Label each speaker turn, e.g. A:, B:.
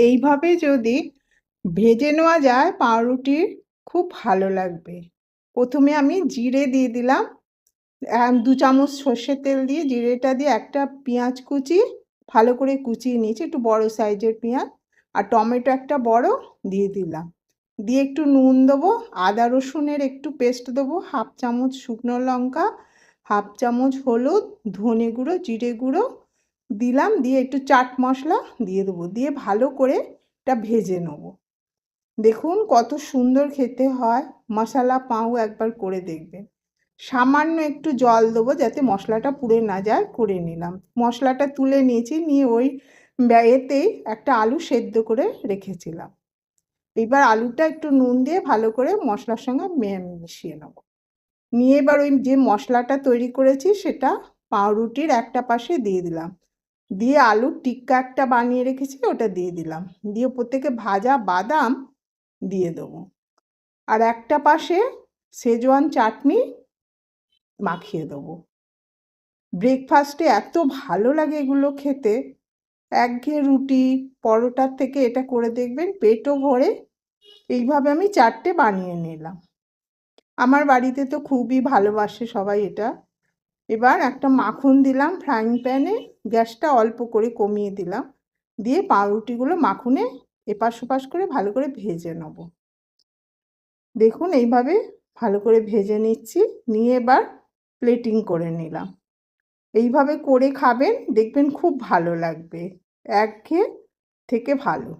A: এইভাবে যদি ভেজে নেওয়া যায় পাউরুটি খুব ভালো লাগবে। প্রথমে আমি জিরে দিয়ে দিলাম, 2 চামচ সর্ষের তেল দিয়ে জিরেটা দিয়ে একটা পেঁয়াজ কুচি ভালো করে কুচিয়ে নিয়েছি, একটু বড় সাইজের পেঁয়াজ, আর টমেটো একটা বড় দিয়ে দিলাম। দিয়ে একটু নুন দেবো, আদা রসুনের একটু পেস্ট দেবো, 1/2 চামচ শুকনো লঙ্কা, 1/2 চামচ হলুদ, ধনে গুঁড়ো, জিরে গুঁড়ো দিলাম, দিয়ে একটু চাট মশলা দিয়ে দেবো, দিয়ে ভালো করে এটা ভেজে নেব। দেখুন কত সুন্দর খেতে হয়। মশলা পাও একবার করে দেখবেন। সামান্য একটু জল দেবো যাতে মশলাটা পুড়ে না যায়, করে নিলাম। মশলাটা তুলে নিয়েছি, নিয়ে ওই এতেই একটা আলু সেদ্ধ করে রেখেছিলাম। এবার আলুটা একটু নুন দিয়ে ভালো করে মশলার সঙ্গে মিশিয়ে নেব। নিয়ে এবার ওই যে মশলাটা তৈরি করেছি সেটা পাউরুটির একটা পাশে দিয়ে দিলাম, দিয়ে আলুর টিক্কা একটা বানিয়ে রেখেছি ওটা দিয়ে দিলাম, দিয়ে প্রত্যেকে ভাজা বাদাম দিয়ে দেবো, আর একটা পাশে শেজওয়ান চাটনি মাখিয়ে দেবো। ব্রেকফাস্টে এত ভালো লাগে এগুলো খেতে। একঘেয়ে রুটি পরোটার থেকে এটা করে দেখবেন, পেটও ভরে। এইভাবে আমি 4টে বানিয়ে নিলাম। আমার বাড়িতে তো খুবই ভালোবাসে সবাই এটা। এবার একটা মাখন দিলাম ফ্রাইং প্যানে, গ্যাসটা অল্প করে কমিয়ে দিলাম, দিয়ে পাউরুটিগুলো মাখনে এপাশ ওপাশ করে ভালো করে ভেজে নেব। দেখুন এইভাবে ভালো করে ভেজে নিচ্ছি, নিয়ে এবার প্লেটিং করে নিলাম। এইভাবে করে খাবেন, দেখবেন খুব ভালো লাগবে, একঘেয়ে থেকে ভালো।